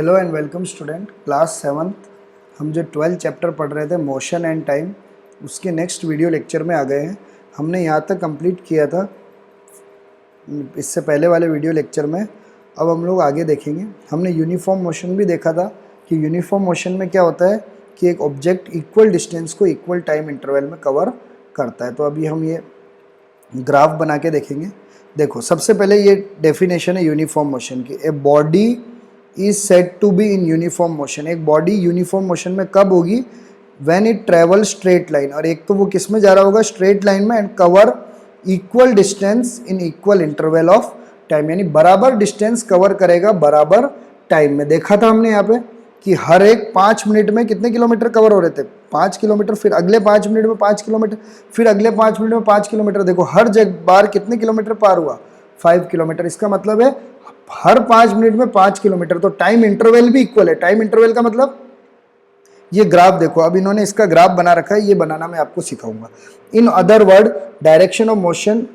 Hello and welcome student. Class 7 हम जो 12 chapter पढ़ रहे थे मोशन एंड टाइम, उसके नेक्स्ट वीडियो लेक्चर में आ गए हैं। हमने यहाँ तक कंप्लीट किया था इससे पहले वाले वीडियो लेक्चर में। अब हम लोग आगे देखेंगे। हमने यूनिफॉर्म मोशन भी देखा था कि यूनिफॉर्म मोशन में क्या होता है कि एक ऑब्जेक्ट इक्वल डिस्टेंस को इक्वल टाइम इंटरवल में कवर करता है। तो अभी हम ये ग्राफ बना के देखेंगे। देखो, सबसे पहले ये डेफिनेशन है यूनिफॉर्म मोशन की। A body is said to be in uniform motion. एक बॉडी यूनिफॉर्म मोशन में कब होगी? When it travel straight line. और एक तो वो किस में जा रहा होगा? स्ट्रेट लाइन में। And cover equal distance in equal interval of time, यानी बराबर डिस्टेंस कवर करेगा बराबर टाइम में। देखा था हमने यहाँ पे कि हर एक 5 मिनट में कितने किलोमीटर कवर हो रहे थे? 5 किलोमीटर। फिर अगले 5 मिनट में 5 किलोमीटर, फिर अगले 5 मिनट में 5 किलोमीटर। देखो हर बार कितने किलोमीटर पार हुआ? 5 किलोमीटर। इसका मतलब है हर 5 मिनट में 5 किलोमीटर। तो टाइम इंटरवल भी इक्वल है। टाइम इंटरवल का मतलब ये ग्राफ देखो, अब इन्होंने इसका ग्राफ बना रखा है, ये बनाना मैं आपको सिखाऊंगा। In other word, direction of motion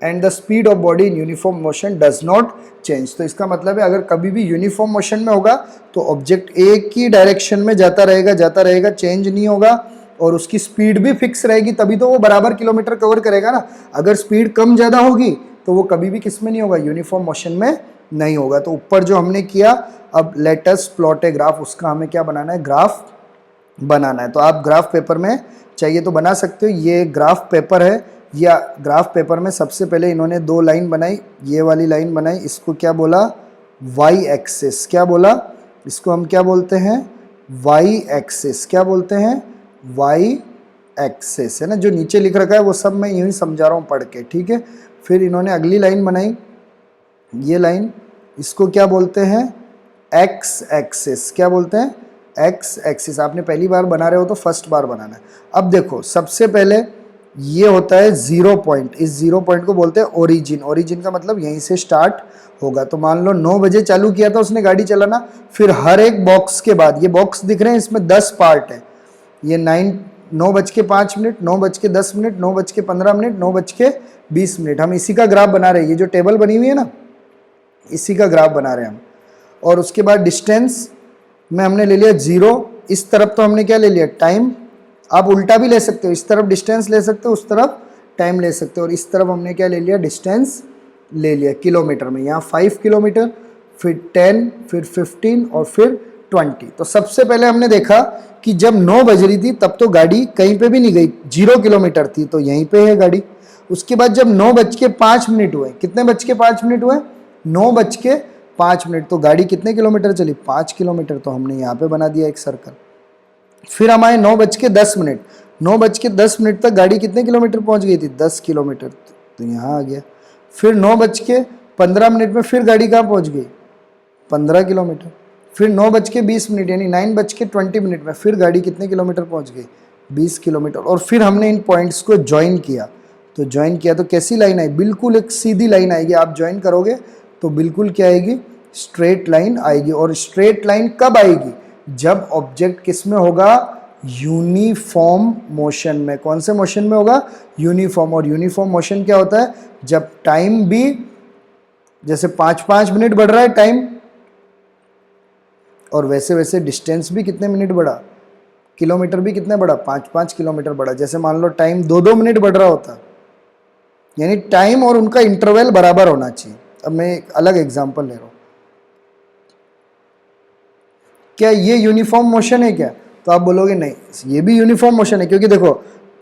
and the speed of body in uniform motion does not change. तो इसका मतलब है अगर कभी भी यूनिफॉर्म मोशन में होगा तो ऑब्जेक्ट एक ही डायरेक्शन में जाता रहेगा, चेंज नहीं होगा। और उसकी स्पीड भी फिक्स रहेगी, तभी तो वो बराबर किलोमीटर कवर करेगा ना। अगर स्पीड कम ज़्यादा होगी तो वो कभी भी किस में नहीं होगा? यूनिफॉर्म मोशन में नहीं होगा। तो ऊपर जो हमने किया, अब let us plot a graph. उसका हमें क्या बनाना है? ग्राफ बनाना है। तो आप ग्राफ पेपर में चाहिए तो बना सकते हो। ये ग्राफ पेपर है, या ग्राफ पेपर में सबसे पहले इन्होंने 2 लाइन बनाई। ये वाली लाइन बनाई, इसको क्या बोला? Y axis. क्या बोला? इसको हम क्या बोलते हैं? Y axis. क्या बोलते हैं? वाई एक्सिस, है ना। जो नीचे लिख रखा है वो सब मैं यूँ ही समझा रहा हूँ पढ़ के, ठीक है। फिर इन्होंने अगली लाइन बनाई, ये लाइन, इसको क्या बोलते हैं? X axis. क्या बोलते हैं? X axis. आपने पहली बार बना रहे हो तो फर्स्ट बार बनाना है। अब देखो, सबसे पहले ये होता है 0 पॉइंट। इस 0 पॉइंट को बोलते हैं ओरिजिन। ओरिजिन का मतलब यहीं से स्टार्ट होगा। तो मान लो 9 बजे चालू किया था उसने गाड़ी चलाना। फिर हर एक बॉक्स के बाद, ये बॉक्स दिख रहे हैं, इसमें 10 पार्ट है। ये 9:05, 9:10, 9:15, 9:20। हम इसी का ग्राफ बना रहे हैं। ये जो टेबल बनी हुई है ना, इसी का ग्राफ बना रहे हैं हम। और उसके बाद डिस्टेंस में हमने ले लिया 0। इस तरफ तो हमने क्या ले लिया? टाइम। आप उल्टा भी ले सकते हो, इस तरफ डिस्टेंस ले सकते हो, उस तरफ टाइम ले सकते हो। और इस तरफ हमने क्या ले लिया? डिस्टेंस ले लिया किलोमीटर में। यहाँ 5 किलोमीटर, फिर 10, फिर 15 और फिर 20। तो सबसे पहले हमने देखा कि जब 9 बज रही थी तब तो गाड़ी कहीं पे भी नहीं गई, 0 किलोमीटर थी, तो यहीं पे है गाड़ी। उसके बाद जब 9:05 हुए, कितने बज के 5 मिनट हुए? 9:05, तो गाड़ी कितने किलोमीटर चली? 5 किलोमीटर। तो हमने यहाँ पे बना दिया एक सर्कल। फिर हम आए 9:10। 9:10 तक गाड़ी कितने किलोमीटर पहुँच गई थी? 10 किलोमीटर। तो यहाँ आ गया। फिर 9:15 में फिर गाड़ी कहाँ पहुँच गई? 15 किलोमीटर। फिर 9:20 यानी 9:20 में फिर गाड़ी कितने किलोमीटर पहुँच गई? 20 किलोमीटर। और फिर हमने इन पॉइंट्स को ज्वाइन किया। तो ज्वाइन किया तो कैसी लाइन आई? बिल्कुल एक सीधी लाइन आएगी। आप ज्वाइन करोगे तो बिल्कुल क्या आएगी? स्ट्रेट लाइन आएगी। और स्ट्रेट लाइन कब आएगी? जब ऑब्जेक्ट किस में होगा? यूनिफॉर्म मोशन में। कौन से मोशन में होगा? यूनिफॉर्म। और यूनिफॉर्म मोशन क्या होता है? जब टाइम भी जैसे 5-5 मिनट बढ़ रहा है टाइम, और वैसे वैसे डिस्टेंस भी कितने मिनट बढ़ा? किलोमीटर भी कितने बढ़ा? 5-5 किलोमीटर बढ़ा। जैसे मान लो टाइम 2-2 मिनट बढ़ रहा होता, यानी टाइम और उनका इंटरवल बराबर होना चाहिए। अब मैं एक अलग एग्जांपल ले रहा हूँ। क्या ये यूनिफॉर्म मोशन है क्या? तो आप बोलोगे नहीं, ये भी यूनिफॉर्म मोशन है, क्योंकि देखो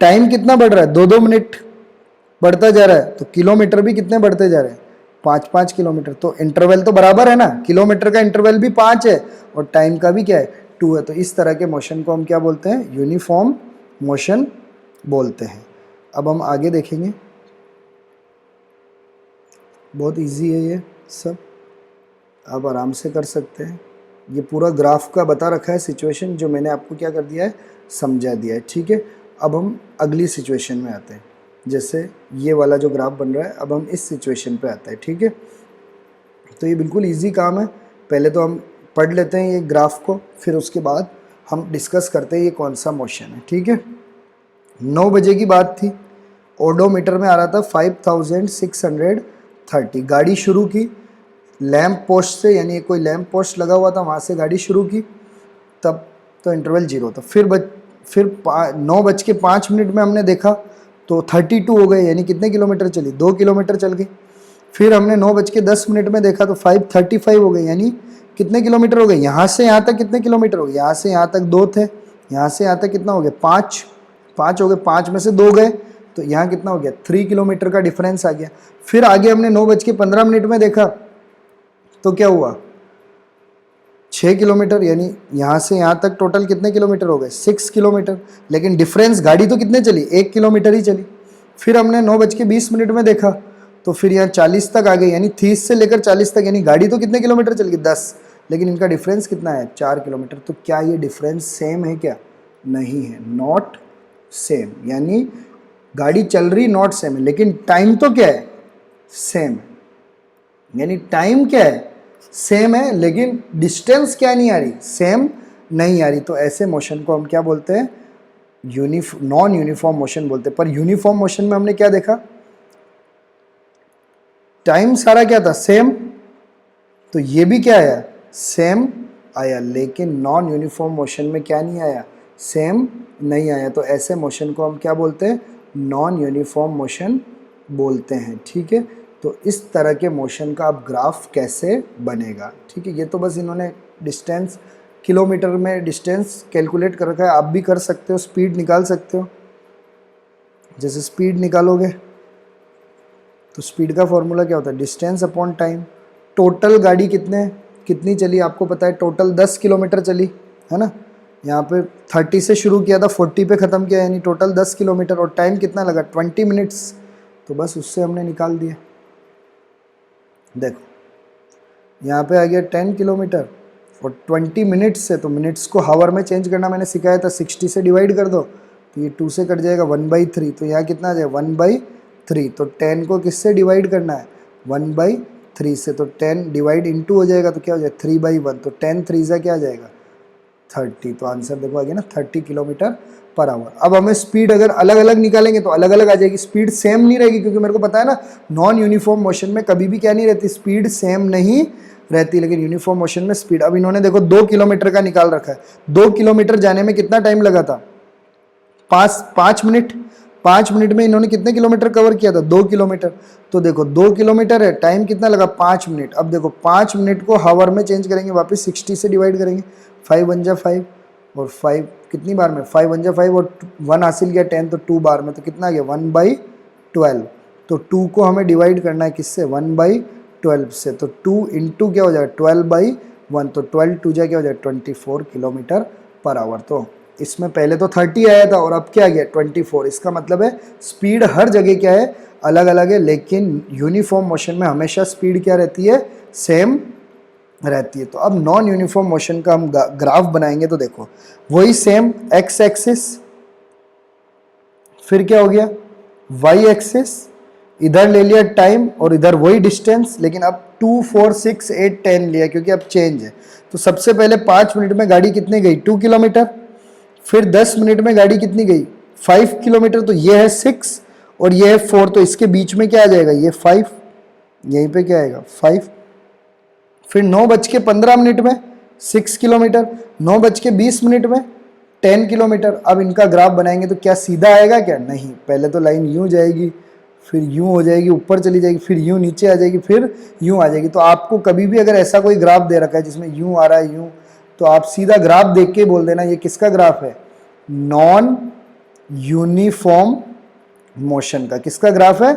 टाइम कितना बढ़ रहा है? 2-2 मिनट बढ़ता जा रहा है। तो किलोमीटर भी कितने बढ़ते जा रहे हैं? 5-5 किलोमीटर। तो इंटरवल तो बराबर है ना। किलोमीटर का इंटरवल भी 5 है और टाइम का भी क्या है? 2 है। तो इस तरह के मोशन को हम क्या बोलते हैं? यूनिफॉर्म मोशन बोलते हैं। अब हम आगे देखेंगे। बहुत इजी है ये सब, आप आराम से कर सकते हैं। ये पूरा ग्राफ का बता रखा है सिचुएशन, जो मैंने आपको क्या कर दिया है? समझा दिया है, ठीक है। अब हम अगली सिचुएशन में आते हैं। जैसे ये वाला जो ग्राफ बन रहा है, अब हम इस सिचुएशन पे आते हैं, ठीक है। तो ये बिल्कुल इजी काम है। पहले तो हम पढ़ लेते हैं ये ग्राफ को, फिर उसके बाद हम डिस्कस करते हैं ये कौन सा मोशन है, ठीक है। 9 बजे की बात थी। ओडोमीटर में आ रहा था 5630। गाड़ी शुरू की, लैंप पोस्ट से, यानी कोई लैंप पोस्ट लगा हुआ था वहाँ से गाड़ी शुरू की, तब तो इंटरवल 0 था। फिर 9:05 में हमने देखा तो 32 हो गए, यानी कितने किलोमीटर चली, 2 किलोमीटर चल गई। फिर हमने 9:10 में देखा तो 5:35 हो गए, यानी कितने किलोमीटर हो गए, यहाँ से यहाँ तक कितने किलोमीटर हो गए, यहाँ से यहाँ तक 2 थे, यहाँ से यहाँ तक कितना हो गया, 5 हो गए, 5 में से 2 गए, तो यहाँ कितना हो गया, 3 किलोमीटर का डिफरेंस आ गया। फिर आगे हमने 9:15 में देखा तो क्या हुआ, 6 किलोमीटर, यानी यहाँ से यहाँ तक टोटल कितने किलोमीटर हो गए, 6 किलोमीटर, लेकिन डिफरेंस गाड़ी तो कितने चली, 1 किलोमीटर ही चली। फिर हमने 9:20 में देखा तो फिर यहाँ 40 तक आ गई, यानी 30 से लेकर 40 तक, यानी गाड़ी तो कितने किलोमीटर चल गई, 10, लेकिन इनका डिफरेंस कितना है, 4 किलोमीटर। तो क्या ये डिफरेंस सेम है क्या, नहीं है, नॉट सेम, यानी गाड़ी चल रही नॉट सेम है, लेकिन टाइम तो क्या है, सेम है, यानी टाइम क्या है, सेम है, लेकिन डिस्टेंस क्या नहीं आ रही, सेम नहीं आ रही। तो ऐसे मोशन को हम क्या बोलते हैं, नॉन यूनिफॉर्म मोशन बोलते हैं। पर यूनिफॉर्म मोशन में हमने क्या देखा, टाइम सारा क्या था, सेम, तो ये भी क्या आया, सेम आया, लेकिन नॉन यूनिफॉर्म मोशन में क्या नहीं आया, सेम नहीं आया। तो ऐसे मोशन को हम क्या बोलते हैं, नॉन यूनिफॉर्म मोशन बोलते हैं। ठीक है, तो इस तरह के मोशन का अब ग्राफ कैसे बनेगा, ठीक है। ये तो बस इन्होंने डिस्टेंस, किलोमीटर में डिस्टेंस कैलकुलेट कर रखा है, आप भी कर सकते हो, स्पीड निकाल सकते हो। जैसे स्पीड निकालोगे तो स्पीड का फॉर्मूला क्या होता है, डिस्टेंस अपॉन टाइम। टोटल गाड़ी कितनी चली आपको पता है, टोटल 10 किलोमीटर चली है ना, यहाँ पे 30 से शुरू किया था, 40 पे ख़त्म किया, यानी टोटल 10 किलोमीटर, और टाइम कितना लगा, 20 मिनट्स। तो बस उससे हमने निकाल दिया। देखो यहाँ पे आ गया 10 किलोमीटर और 20 मिनट्स से, तो मिनट्स को हावर में चेंज करना मैंने सिखाया था, 60 से डिवाइड कर दो तो ये 2 से कट जाएगा, 1/3। तो यहाँ कितना आ जाए, 1/3। तो 10 को किससे डिवाइड करना है, 1/3 से, तो 10 डिवाइड इंटू हो जाएगा तो क्या हो जाएगा, 3/1। तो 10 3 से क्या आ जाएगा, 30। तो आंसर देखो आ गया ना, 30 किलोमीटर पर आवर। अब हमें स्पीड अगर अलग अलग निकालेंगे तो अलग अलग आ जाएगी, स्पीड सेम नहीं रहेगी, क्योंकि मेरे को पता है ना, नॉन यूनिफॉर्म मोशन में कभी भी क्या नहीं रहती, स्पीड सेम नहीं रहती, लेकिन यूनिफॉर्म मोशन में स्पीड। अब इन्होंने देखो 2 किलोमीटर का निकाल रखा है, 2 किलोमीटर जाने में कितना टाइम लगा था, 5 मिनट। 5 मिनट में इन्होंने कितने किलोमीटर कवर किया था, 2 किलोमीटर। तो देखो 2 किलोमीटर है, टाइम कितना लगा, 5 मिनट। अब देखो 5 मिनट को हावर में चेंज करेंगे, वापस 60 से डिवाइड करेंगे, 5 1 जा 5 और 5 कितनी बार में, 5 1 जा 5 और 1 हासिल किया 10, तो 2 बार में, तो कितना आ गया, 1/12। तो 2 को हमें डिवाइड करना है किससे, 1/12 से। तो 2 इंटू क्या हो जाएगा, 12/1, तो 12 2 जा क्या हो जाएगा, 24 किलोमीटर पर आवर। तो इसमें पहले तो 30 आया था और अब क्या आ गया, 24। इसका मतलब है स्पीड हर जगह क्या है, अलग अलग है, लेकिन यूनिफॉर्म मोशन में हमेशा स्पीड क्या रहती है, सेम रहती है। तो अब नॉन यूनिफॉर्म मोशन का हम ग्राफ बनाएंगे, तो देखो वही सेम एक्स एक्सिस, फिर क्या हो गया वाई एक्सिस, इधर ले लिया टाइम और इधर वही डिस्टेंस, लेकिन अब 2 4 6 8 10 लिया, क्योंकि अब चेंज है। तो सबसे पहले 5 मिनट में गाड़ी कितनी गई, 2 किलोमीटर। फिर 10 मिनट में गाड़ी कितनी गई, 5 किलोमीटर। तो ये है 6 और ये है 4, तो इसके बीच में क्या आ जाएगा, ये 5, यहीं पे क्या आएगा, 5। फिर 9:15 में 6 किलोमीटर, 9:20 में 10 किलोमीटर। अब इनका ग्राफ बनाएंगे तो क्या सीधा आएगा क्या, नहीं, पहले तो लाइन यूं जाएगी, फिर यूं हो जाएगी, ऊपर चली जाएगी, फिर यूं नीचे आ जाएगी, फिर यूं आ जाएगी। तो आपको कभी भी अगर ऐसा कोई ग्राफ दे रखा है जिसमें यूं आ रहा है, यूं, तो आप सीधा ग्राफ देख के बोल देना ये किसका ग्राफ है, नॉन यूनिफॉर्म मोशन का। किसका ग्राफ है,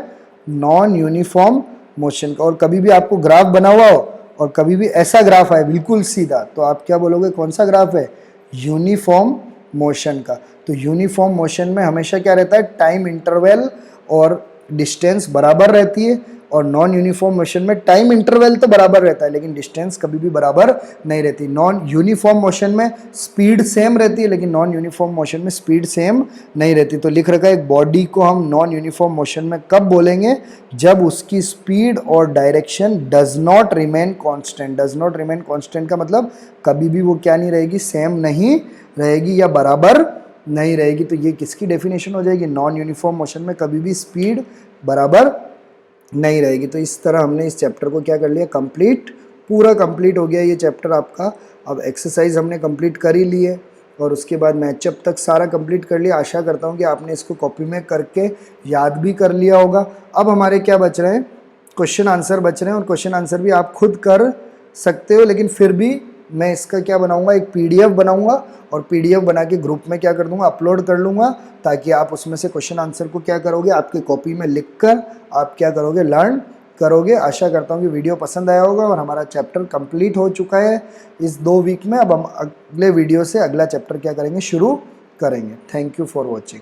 नॉन यूनिफॉर्म मोशन का। और कभी भी आपको ग्राफ बना हुआ हो और कभी भी ऐसा ग्राफ आए बिल्कुल सीधा, तो आप क्या बोलोगे, कौन सा ग्राफ है, यूनिफॉर्म मोशन का। तो यूनिफॉर्म मोशन में हमेशा क्या रहता है, टाइम इंटरवल और डिस्टेंस बराबर रहती है, और नॉन यूनिफॉर्म मोशन में टाइम इंटरवल तो बराबर रहता है लेकिन डिस्टेंस कभी भी बराबर नहीं रहती। नॉन यूनिफॉर्म मोशन में स्पीड सेम रहती है, लेकिन नॉन यूनिफॉर्म मोशन में स्पीड सेम नहीं रहती। तो लिख रखा है एक बॉडी को हम नॉन यूनिफॉर्म मोशन में कब बोलेंगे, जब उसकी स्पीड और direction does not remain constant. Does not remain constant का मतलब कभी भी वो क्या नहीं रहेगी, सेम नहीं रहेगी या बराबर नहीं रहेगी। तो ये किसकी डेफिनेशन हो जाएगी, नॉन यूनिफॉर्म मोशन में कभी भी स्पीड बराबर नहीं रहेगी। तो इस तरह हमने इस चैप्टर को क्या कर लिया, कंप्लीट, पूरा कंप्लीट हो गया ये चैप्टर आपका। अब एक्सरसाइज हमने कंप्लीट कर ही ली है और उसके बाद मैचअप तक सारा कंप्लीट कर लिया। आशा करता हूँ कि आपने इसको कॉपी में करके याद भी कर लिया होगा। अब हमारे क्या बच रहे हैं, क्वेश्चन आंसर बच रहे हैं, और क्वेश्चन आंसर भी आप खुद कर सकते हो, लेकिन फिर भी मैं इसका क्या बनाऊंगा, एक पीडीएफ बनाऊंगा और पीडीएफ बना के ग्रुप में क्या कर दूंगा, अपलोड कर लूँगा, ताकि आप उसमें से क्वेश्चन आंसर को क्या करोगे, आपकी कॉपी में लिख कर आप क्या करोगे, लर्न करोगे। आशा करता हूँ कि वीडियो पसंद आया होगा और हमारा चैप्टर कंप्लीट हो चुका है इस 2 वीक में। अब हम अगले वीडियो से अगला चैप्टर क्या करेंगे, शुरू करेंगे। Thank you for watching.